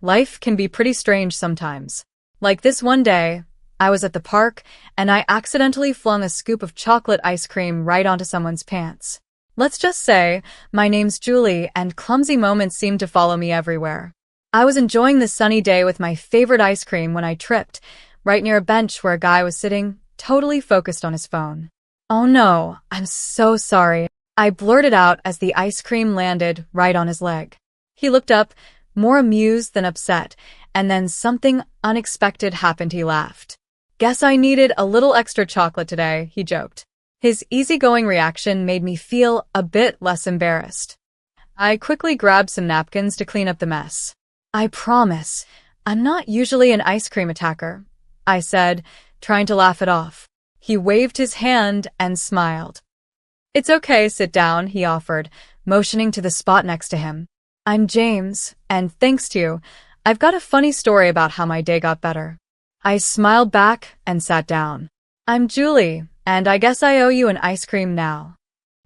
Life can be pretty strange sometimes. Like this one day, I was at the park and I accidentally flung a scoop of chocolate ice cream right onto someone's pants. Let's just say, my name's Julie and clumsy moments seem to follow me everywhere. I was enjoying the sunny day with my favorite ice cream when I tripped, right near a bench where a guy was sitting, totally focused on his phone. "Oh no, I'm so sorry," I blurted out as the ice cream landed right on his leg. He looked up, more amused than upset, and then something unexpected happened. He laughed. "Guess I needed a little extra chocolate today," he joked. His easygoing reaction made me feel a bit less embarrassed. I quickly grabbed some napkins to clean up the mess. "I promise, I'm not usually an ice cream attacker," I said, trying to laugh it off. He waved his hand and smiled. "It's okay, sit down," he offered, motioning to the spot next to him. "I'm James, and thanks to you, I've got a funny story about how my day got better." I smiled back and sat down. "I'm Julie, and I guess I owe you an ice cream now."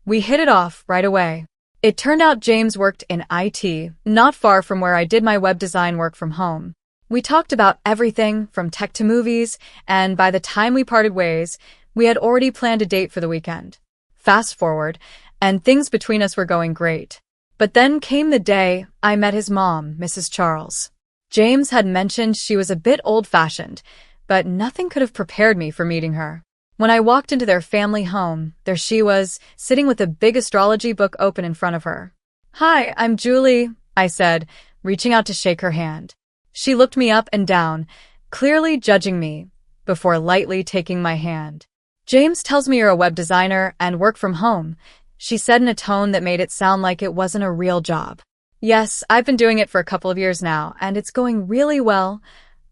We hit it off right away. It turned out James worked in IT, not far from where I did my web design work from home. We talked about everything from tech to movies, and by the time we parted ways, we had already planned a date for the weekend. Fast forward, and things between us were going great. But then came the day I met his mom, Mrs. Charles. James had mentioned she was a bit old-fashioned, but nothing could have prepared me for meeting her. When I walked into their family home, there she was, sitting with a big astrology book open in front of her. "Hi, I'm Julie," I said, reaching out to shake her hand. She looked me up and down, clearly judging me, before lightly taking my hand. "James tells me you're a web designer and work from home," she said in a tone that made it sound like it wasn't a real job. "Yes, I've been doing it for a couple of years now, and it's going really well,"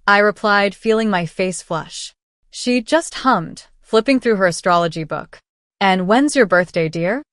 I replied, feeling my face flush. She just hummed, flipping through her astrology book. "And when's your birthday, dear?"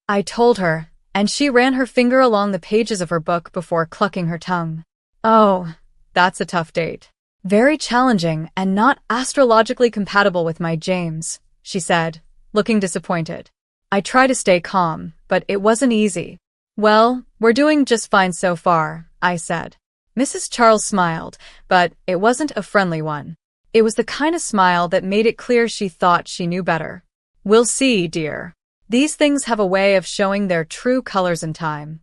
I told her, and she ran her finger along the pages of her book before clucking her tongue. "Oh, that's a tough date. Very challenging and not astrologically compatible with my James," she said, looking disappointed. I tried to stay calm, but it wasn't easy. "Well, we're doing just fine so far," I said. Mrs. Charles smiled, but it wasn't a friendly one. It was the kind of smile that made it clear she thought she knew better. "We'll see, dear. These things have a way of showing their true colors in time."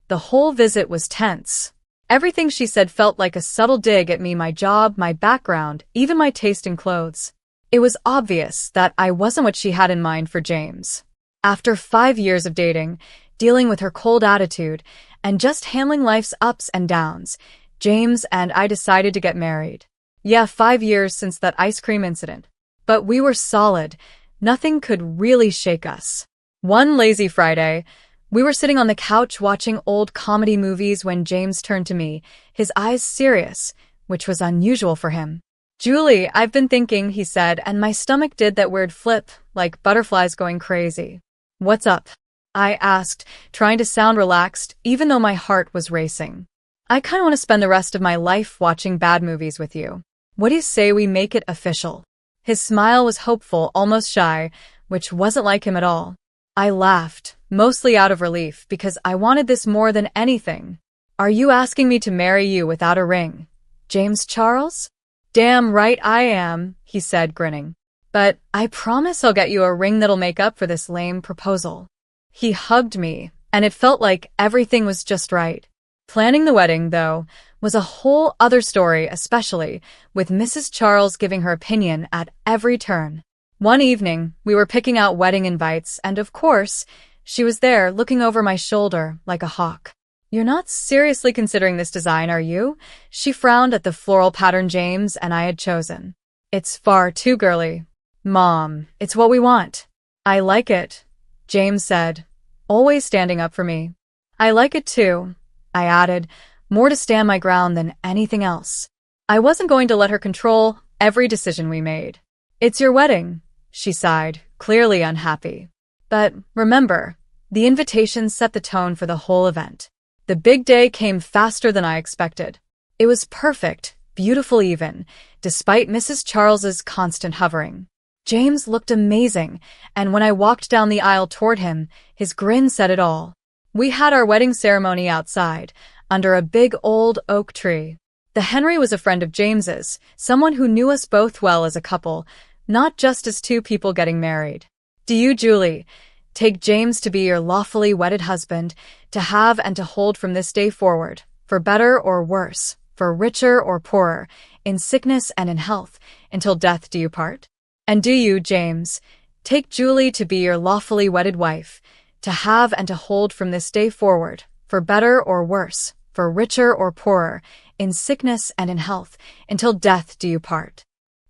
The whole visit was tense. Everything she said felt like a subtle dig at me, my job, my background, even my taste in clothes. It was obvious that I wasn't what she had in mind for James. After 5 years of dating, dealing with her cold attitude, and just handling life's ups and downs, James and I decided to get married. Yeah, 5 years since that ice cream incident. But we were solid. Nothing could really shake us. One lazy Friday, we were sitting on the couch watching old comedy movies when James turned to me, his eyes serious, which was unusual for him. "Julie, I've been thinking," he said, and my stomach did that weird flip, like butterflies going crazy. "What's up?" I asked, trying to sound relaxed, even though my heart was racing. "I kind of want to spend the rest of my life watching bad movies with you. What do you say we make it official?" His smile was hopeful, almost shy, which wasn't like him at all. I laughed, mostly out of relief, because I wanted this more than anything. "Are you asking me to marry you without a ring, James Charles?" "Damn right I am," he said, grinning. "But I promise I'll get you a ring that'll make up for this lame proposal." He hugged me, and it felt like everything was just right. Planning the wedding, though, was a whole other story, especially with Mrs. Charles giving her opinion at every turn. One evening, we were picking out wedding invites, and of course, she was there looking over my shoulder like a hawk. "You're not seriously considering this design, are you?" She frowned at the floral pattern James and I had chosen. "It's far too girly." "Mom, it's what we want." "I like it," James said, always standing up for me. "I like it too," I added, more to stand my ground than anything else. I wasn't going to let her control every decision we made. "It's your wedding," she sighed, clearly unhappy. But remember, the invitation set the tone for the whole event. The big day came faster than I expected. It was perfect, beautiful even, despite Mrs. Charles's constant hovering. James looked amazing, and when I walked down the aisle toward him, his grin said it all. We had our wedding ceremony outside, under a big old oak tree. The Henry was a friend of James's, someone who knew us both well as a couple, not just as two people getting married. Do you, Julie, take James to be your lawfully wedded husband, to have and to hold from this day forward, for better or worse, for richer or poorer, in sickness and in health, until death do you part? And do you, James, take Julie to be your lawfully wedded wife, to have and to hold from this day forward, for better or worse, for richer or poorer, in sickness and in health, until death do you part?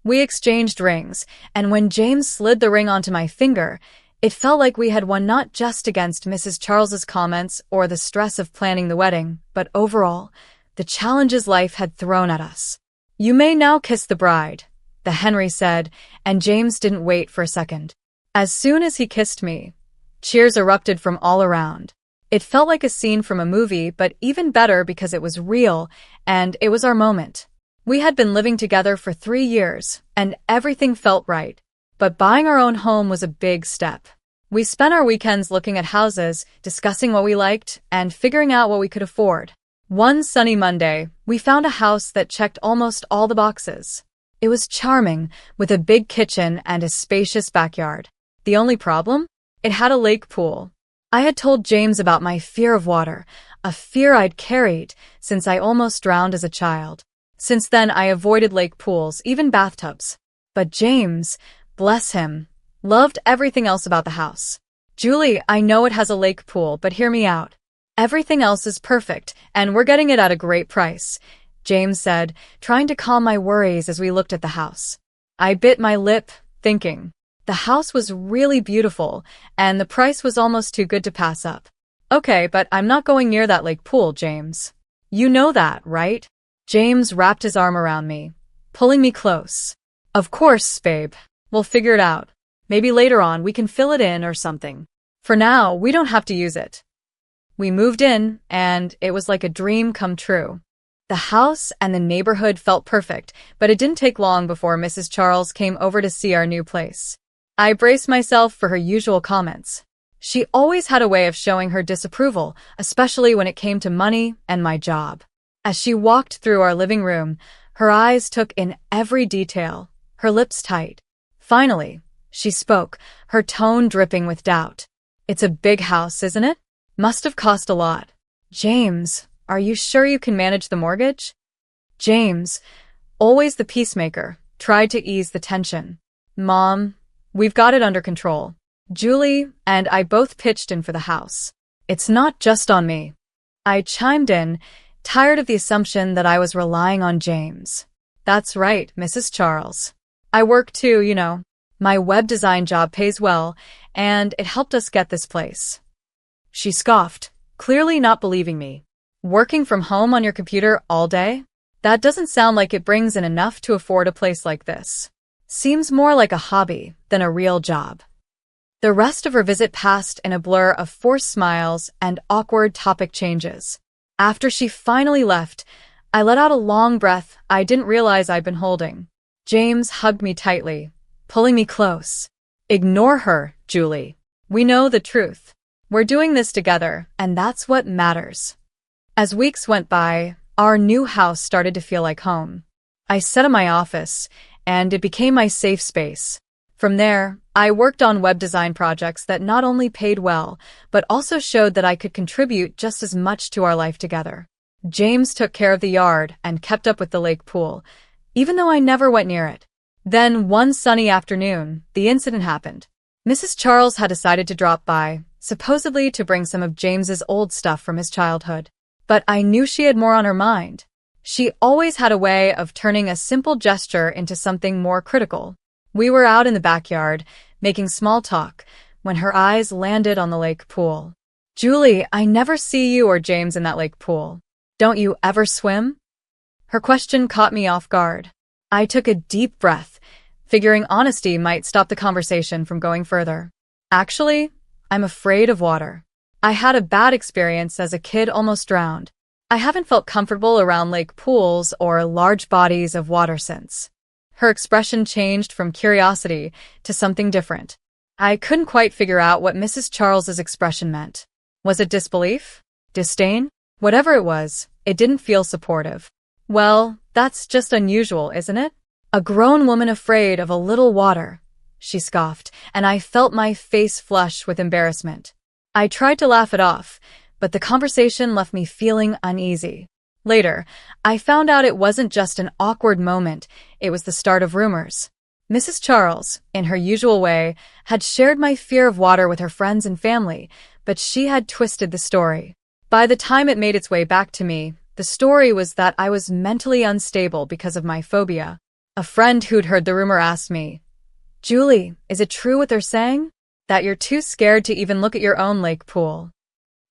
We exchanged rings, and when James slid the ring onto my finger, it felt like we had won not just against Mrs. Charles's comments or the stress of planning the wedding, but overall, the challenges life had thrown at us. You may now kiss the bride, the Henry said, and James didn't wait for a second. As soon as he kissed me, cheers erupted from all around. It felt like a scene from a movie, but even better because it was real, and it was our moment. We had been living together for 3 years, and everything felt right. But buying our own home was a big step. We spent our weekends looking at houses, discussing what we liked, and figuring out what we could afford. One sunny Monday, we found a house that checked almost all the boxes. It was charming, with a big kitchen and a spacious backyard. The only problem? It had a lake pool. I had told James about my fear of water, a fear I'd carried since I almost drowned as a child. Since then, I avoided lake pools, even bathtubs. But James, bless him, loved everything else about the house. Julie, I know it has a lake pool, but hear me out. Everything else is perfect, and we're getting it at a great price, James said, trying to calm my worries as we looked at the house. I bit my lip, thinking. The house was really beautiful, and the price was almost too good to pass up. Okay, but I'm not going near that lake pool, James. You know that, right? James wrapped his arm around me, pulling me close. Of course, babe. We'll figure it out. Maybe later on we can fill it in or something. For now, we don't have to use it. We moved in, and it was like a dream come true. The house and the neighborhood felt perfect, but it didn't take long before Mrs. Charles came over to see our new place. I braced myself for her usual comments. She always had a way of showing her disapproval, especially when it came to money and my job. As she walked through our living room, her eyes took in every detail, her lips tight. Finally, she spoke, her tone dripping with doubt. It's a big house, isn't it? Must have cost a lot. James, are you sure you can manage the mortgage? James, always the peacemaker, tried to ease the tension. Mom, we've got it under control. Julie and I both pitched in for the house. It's not just on me. I chimed in, tired of the assumption that I was relying on James. That's right, Mrs. Charles. I work too, you know. My web design job pays well, and it helped us get this place. She scoffed, clearly not believing me. Working from home on your computer all day? That doesn't sound like it brings in enough to afford a place like this. Seems more like a hobby than a real job. The rest of her visit passed in a blur of forced smiles and awkward topic changes. After she finally left, I let out a long breath I didn't realize I'd been holding. James hugged me tightly, pulling me close. Ignore her, Julie. We know the truth. We're doing this together, and that's what matters. As weeks went by, our new house started to feel like home. I sat in my office, and it became my safe space. From there, I worked on web design projects that not only paid well, but also showed that I could contribute just as much to our life together. James took care of the yard and kept up with the lake pool, even though I never went near it. Then, one sunny afternoon, the incident happened. Mrs. Charles had decided to drop by, supposedly to bring some of James's old stuff from his childhood. But I knew she had more on her mind. She always had a way of turning a simple gesture into something more critical. We were out in the backyard, making small talk, when her eyes landed on the lake pool. Julie, I never see you or James in that lake pool. Don't you ever swim? Her question caught me off guard. I took a deep breath, figuring honesty might stop the conversation from going further. Actually, I'm afraid of water. I had a bad experience as a kid, almost drowned. I haven't felt comfortable around lake pools or large bodies of water since. Her expression changed from curiosity to something different. I couldn't quite figure out what Mrs. Charles's expression meant. Was it disbelief? Disdain? Whatever it was, it didn't feel supportive. Well, That's just unusual, isn't it? A grown woman afraid of a little water, she scoffed, and I felt my face flush with embarrassment. I tried to laugh it off, but the conversation left me feeling uneasy. Later, I found out it wasn't just an awkward moment, it was the start of rumors. Mrs. Charles, in her usual way, had shared my fear of water with her friends and family, but she had twisted the story. By the time it made its way back to me, the story was that I was mentally unstable because of my phobia. A friend who'd heard the rumor asked me, "Julie, is it true what they're saying? That you're too scared to even look at your own lake pool?"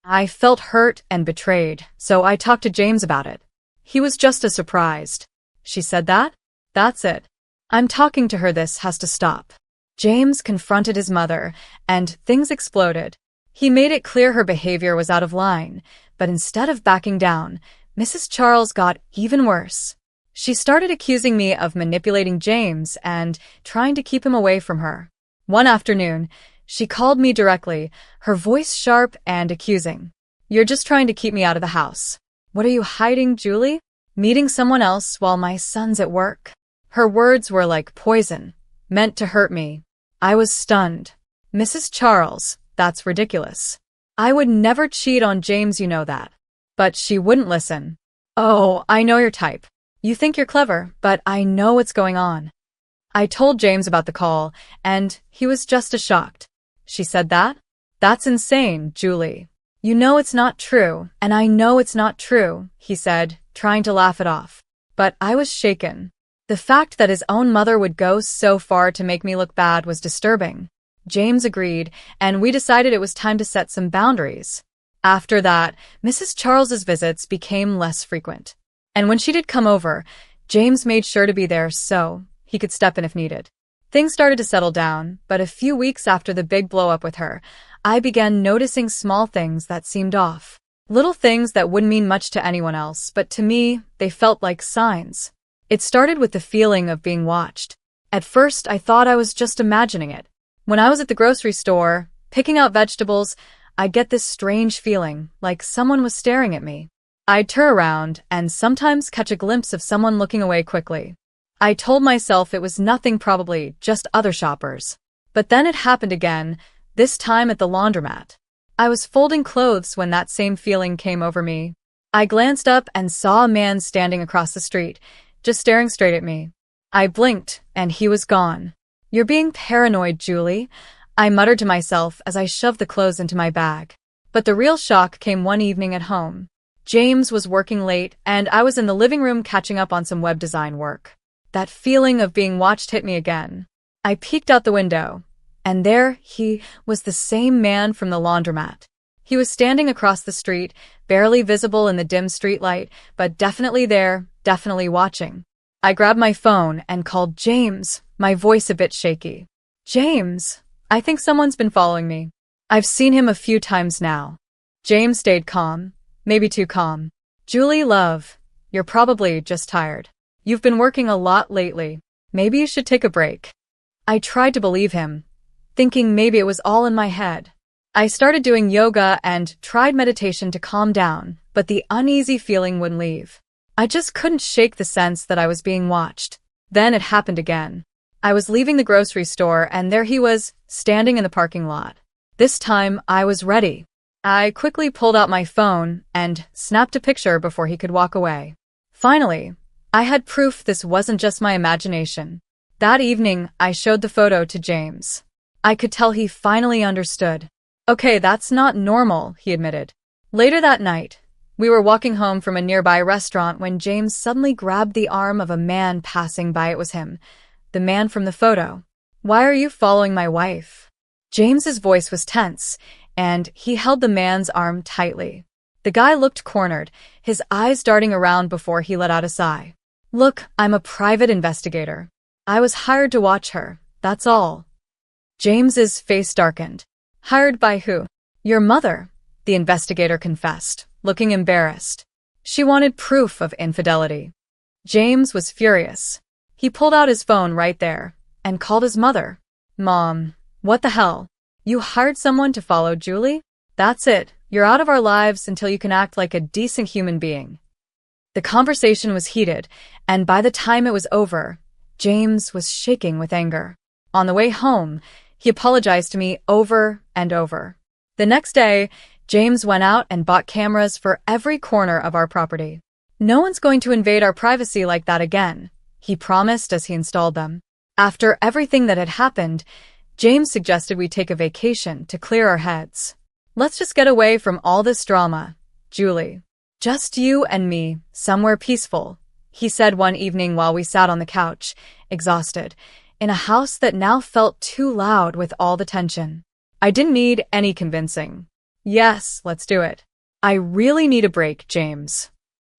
I felt hurt and betrayed, so I talked to James about it. He was just as surprised. "She said that? That's it. I'm talking to her, this has to stop." James confronted his mother, and things exploded. He made it clear her behavior was out of line, but instead of backing down, Mrs. Charles got even worse. She started accusing me of manipulating James and trying to keep him away from her. One afternoon, she called me directly, her voice sharp and accusing. "You're just trying to keep me out of the house. What are you hiding, Julie? Meeting someone else while my son's at work?" Her words were like poison, meant to hurt me. I was stunned. "Mrs. Charles, that's ridiculous. I would never cheat on James, you know that." But she wouldn't listen. "Oh, I know your type. You think you're clever, but I know what's going on." I told James about the call, and he was just as shocked. "She said that? That's insane, Julie. You know it's not true, and I know it's not true," he said, trying to laugh it off. But I was shaken. The fact that his own mother would go so far to make me look bad was disturbing. James agreed, and we decided it was time to set some boundaries. After that, Mrs. Charles's visits became less frequent. And when she did come over, James made sure to be there so he could step in if needed. Things started to settle down, but a few weeks after the big blow-up with her, I began noticing small things that seemed off. Little things that wouldn't mean much to anyone else, but to me, they felt like signs. It started with the feeling of being watched. At first, I thought I was just imagining it. When I was at the grocery store, picking out vegetables, I'd get this strange feeling, like someone was staring at me. I'd turn around and sometimes catch a glimpse of someone looking away quickly. I told myself it was nothing, probably just other shoppers. But then it happened again, this time at the laundromat. I was folding clothes when that same feeling came over me. I glanced up and saw a man standing across the street, just staring straight at me. I blinked, and he was gone. "You're being paranoid, Julie," I muttered to myself as I shoved the clothes into my bag. But the real shock came one evening at home. James was working late, and I was in the living room catching up on some web design work. That feeling of being watched hit me again. I peeked out the window, and there he was, the same man from the laundromat. He was standing across the street, barely visible in the dim streetlight, but definitely there, definitely watching. I grabbed my phone and called James, my voice a bit shaky. "James, I think someone's been following me. I've seen him a few times now." James stayed calm, maybe too calm. "Julie, love, you're probably just tired. You've been working a lot lately. Maybe you should take a break." I tried to believe him, thinking maybe it was all in my head. I started doing yoga and tried meditation to calm down, but the uneasy feeling wouldn't leave. I just couldn't shake the sense that I was being watched. Then it happened again. I was leaving the grocery store, and there he was, standing in the parking lot. This time, I was ready. I quickly pulled out my phone and snapped a picture before he could walk away. Finally, I had proof this wasn't just my imagination. That evening, I showed the photo to James. I could tell he finally understood. "Okay, that's not normal," he admitted. Later that night, we were walking home from a nearby restaurant when James suddenly grabbed the arm of a man passing by. It was him, the man from the photo. "Why are you following my wife?" James's voice was tense, and he held the man's arm tightly. The guy looked cornered, his eyes darting around before he let out a sigh. "Look, I'm a private investigator. I was hired to watch her, that's all." James's face darkened. "Hired by who?" "Your mother," the investigator confessed, looking embarrassed. "She wanted proof of infidelity." James was furious. He pulled out his phone right there and called his mother. "Mom, what the hell? You hired someone to follow Julie? That's it. You're out of our lives until you can act like a decent human being." The conversation was heated, and by the time it was over, James was shaking with anger. On the way home, he apologized to me over and over. The next day, James went out and bought cameras for every corner of our property. No one's going to invade our privacy like that again, he promised as he installed them. After everything that had happened, James suggested we take a vacation to clear our heads. Let's just get away from all this drama, Julie. Just you and me, somewhere peaceful, he said one evening while we sat on the couch, exhausted, in a house that now felt too loud with all the tension. I didn't need any convincing. Yes, let's do it. I really need a break, James.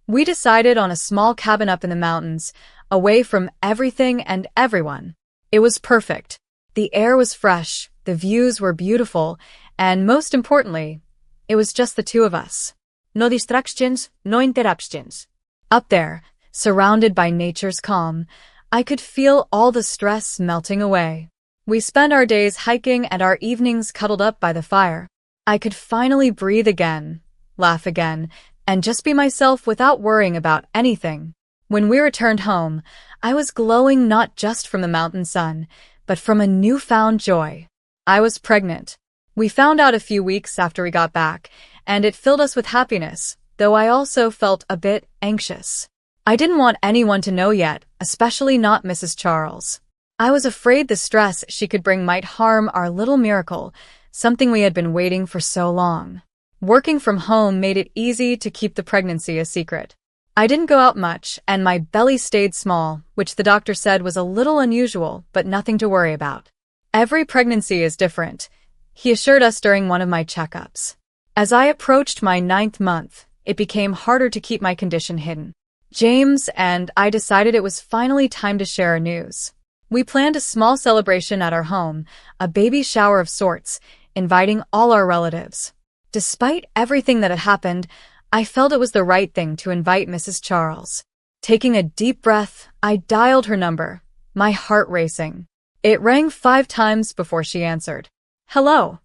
We decided on a small cabin up in the mountains, away from everything and everyone. It was perfect. The air was fresh, the views were beautiful, and most importantly, it was just the two of us. No distractions, no interruptions. Up there, surrounded by nature's calm, I could feel all the stress melting away. We spent our days hiking and our evenings cuddled up by the fire. I could finally breathe again, laugh again, and just be myself without worrying about anything. When we returned home, I was glowing not just from the mountain sun, but from a newfound joy. I was pregnant. We found out a few weeks after we got back, and it filled us with happiness, though I also felt a bit anxious. I didn't want anyone to know yet, especially not Mrs. Charles. I was afraid the stress she could bring might harm our little miracle, something we had been waiting for so long. Working from home made it easy to keep the pregnancy a secret. I didn't go out much, and my belly stayed small, which the doctor said was a little unusual, but nothing to worry about. Every pregnancy is different, he assured us during one of my checkups. As I approached my 9th month, it became harder to keep my condition hidden. James and I decided it was finally time to share our news. We planned a small celebration at our home, a baby shower of sorts, inviting all our relatives. Despite everything that had happened, I felt it was the right thing to invite Mrs. Charles. Taking a deep breath, I dialed her number, my heart racing. It rang 5 times before she answered. Hello.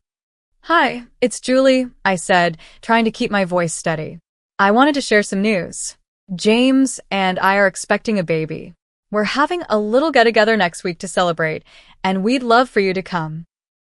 Hi, it's Julie, I said, trying to keep my voice steady. I wanted to share some news. James and I are expecting a baby. We're having a little get-together next week to celebrate, and we'd love for you to come.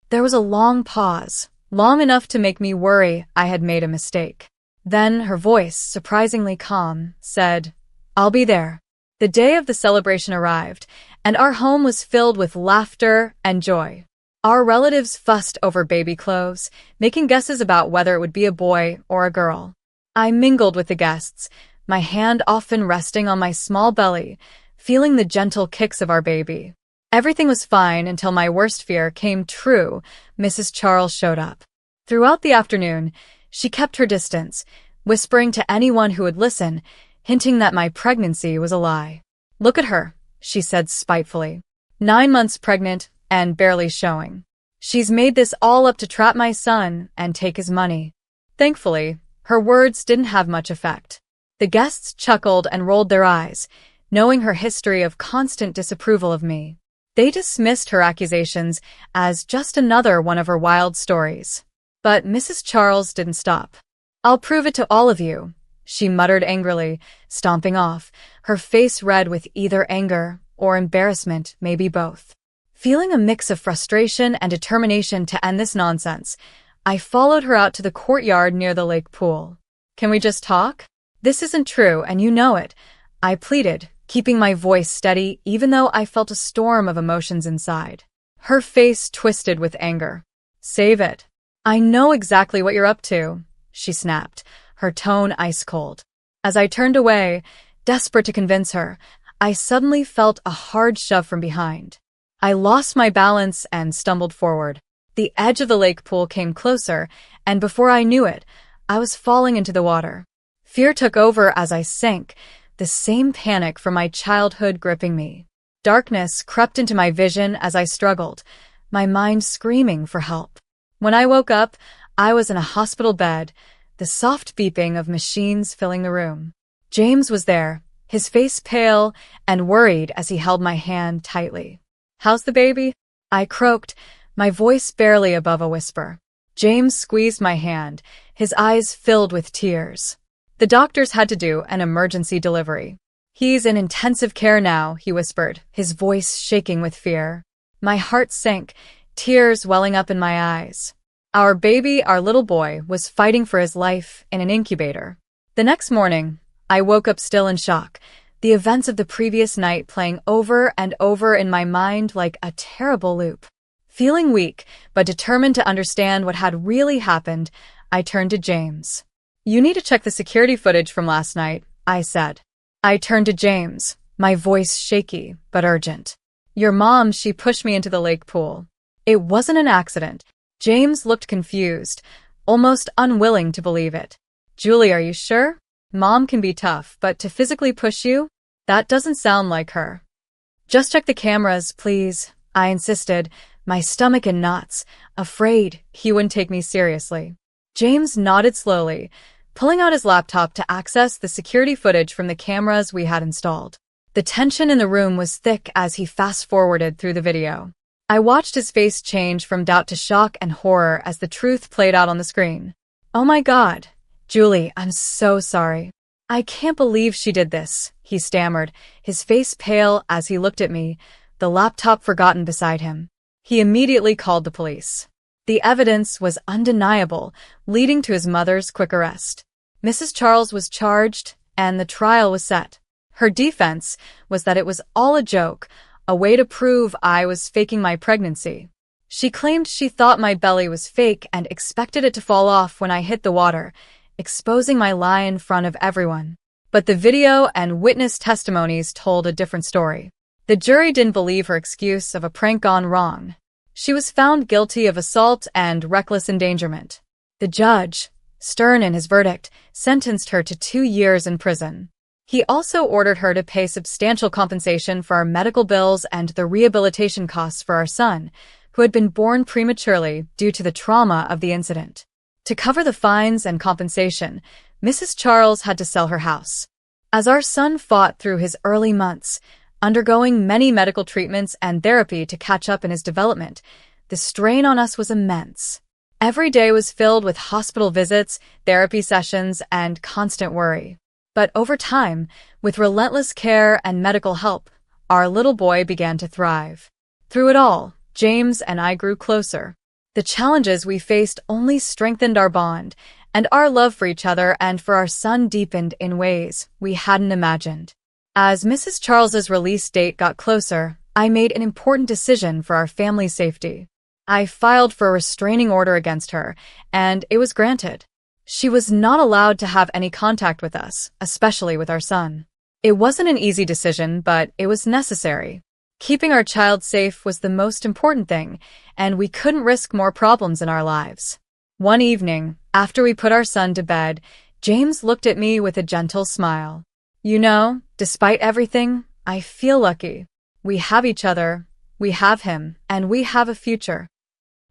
There was a long pause, long enough to make me worry I had made a mistake. Then her voice, surprisingly calm, said, I'll be there. The day of the celebration arrived, and our home was filled with laughter and joy. Our relatives fussed over baby clothes, making guesses about whether it would be a boy or a girl. I mingled with the guests, my hand often resting on my small belly, feeling the gentle kicks of our baby. Everything was fine until my worst fear came true. Mrs. Charles showed up. Throughout the afternoon, she kept her distance, whispering to anyone who would listen, hinting that my pregnancy was a lie. Look at her, she said spitefully. 9 months pregnant and barely showing. She's made this all up to trap my son and take his money. Thankfully, her words didn't have much effect. The guests chuckled and rolled their eyes, knowing her history of constant disapproval of me. They dismissed her accusations as just another one of her wild stories. But Mrs. Charles didn't stop. I'll prove it to all of you, she muttered angrily, stomping off, her face red with either anger or embarrassment, maybe both. Feeling a mix of frustration and determination to end this nonsense, I followed her out to the courtyard near the lake pool. Can we just talk? This isn't true, and you know it, I pleaded, keeping my voice steady even though I felt a storm of emotions inside. Her face twisted with anger. Save it. I know exactly what you're up to, she snapped, her tone ice cold. As I turned away, desperate to convince her, I suddenly felt a hard shove from behind. I lost my balance and stumbled forward. The edge of the lake pool came closer, and before I knew it, I was falling into the water. Fear took over as I sank, the same panic from my childhood gripping me. Darkness crept into my vision as I struggled, my mind screaming for help. When I woke up, I was in a hospital bed, the soft beeping of machines filling the room. James was there, his face pale and worried as he held my hand tightly. How's the baby? I croaked, my voice barely above a whisper. James squeezed my hand, his eyes filled with tears. The doctors had to do an emergency delivery. "He's in intensive care now," he whispered, his voice shaking with fear. My heart sank, tears welling up in my eyes. Our baby, our little boy, was fighting for his life in an incubator. The next morning, I woke up still in shock, the events of the previous night playing over and over in my mind like a terrible loop. Feeling weak, but determined to understand what had really happened, I turned to James. "You need to check the security footage from last night," I said. I turned to James, my voice shaky but urgent. "Your mom, she pushed me into the lake pool." It wasn't an accident. James looked confused, almost unwilling to believe it. "Julie, are you sure? Mom can be tough, but to physically push you? That doesn't sound like her." "Just check the cameras, please," I insisted, my stomach in knots, afraid he wouldn't take me seriously. James nodded slowly, pulling out his laptop to access the security footage from the cameras we had installed. The tension in the room was thick as he fast-forwarded through the video. I watched his face change from doubt to shock and horror as the truth played out on the screen. "Oh my God, Julie, I'm so sorry. I can't believe she did this," he stammered, his face pale as he looked at me, the laptop forgotten beside him. He immediately called the police. The evidence was undeniable, leading to his mother's quick arrest. Mrs. Charles was charged, and the trial was set. Her defense was that it was all a joke, a way to prove I was faking my pregnancy. She claimed she thought my belly was fake and expected it to fall off when I hit the water, exposing my lie in front of everyone. But the video and witness testimonies told a different story. The jury didn't believe her excuse of a prank gone wrong. She was found guilty of assault and reckless endangerment. The judge, stern in his verdict, sentenced her to 2 years in prison. He also ordered her to pay substantial compensation for our medical bills and the rehabilitation costs for our son, who had been born prematurely due to the trauma of the incident. To cover the fines and compensation, Mrs. Charles had to sell her house. As our son fought through his early months, undergoing many medical treatments and therapy to catch up in his development, the strain on us was immense. Every day was filled with hospital visits, therapy sessions, and constant worry. But over time, with relentless care and medical help, our little boy began to thrive. Through it all, James and I grew closer. The challenges we faced only strengthened our bond, and our love for each other and for our son deepened in ways we hadn't imagined. As Mrs. Charles's release date got closer, I made an important decision for our family's safety. I filed for a restraining order against her, and it was granted. She was not allowed to have any contact with us, especially with our son. It wasn't an easy decision, but it was necessary. Keeping our child safe was the most important thing, and we couldn't risk more problems in our lives. One evening, after we put our son to bed, James looked at me with a gentle smile. "You know, despite everything, I feel lucky. We have each other, we have him, and we have a future."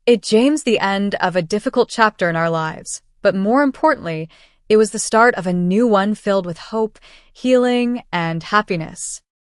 It James the end of a difficult chapter in our lives, but more importantly, it was the start of a new one filled with hope, healing, and happiness.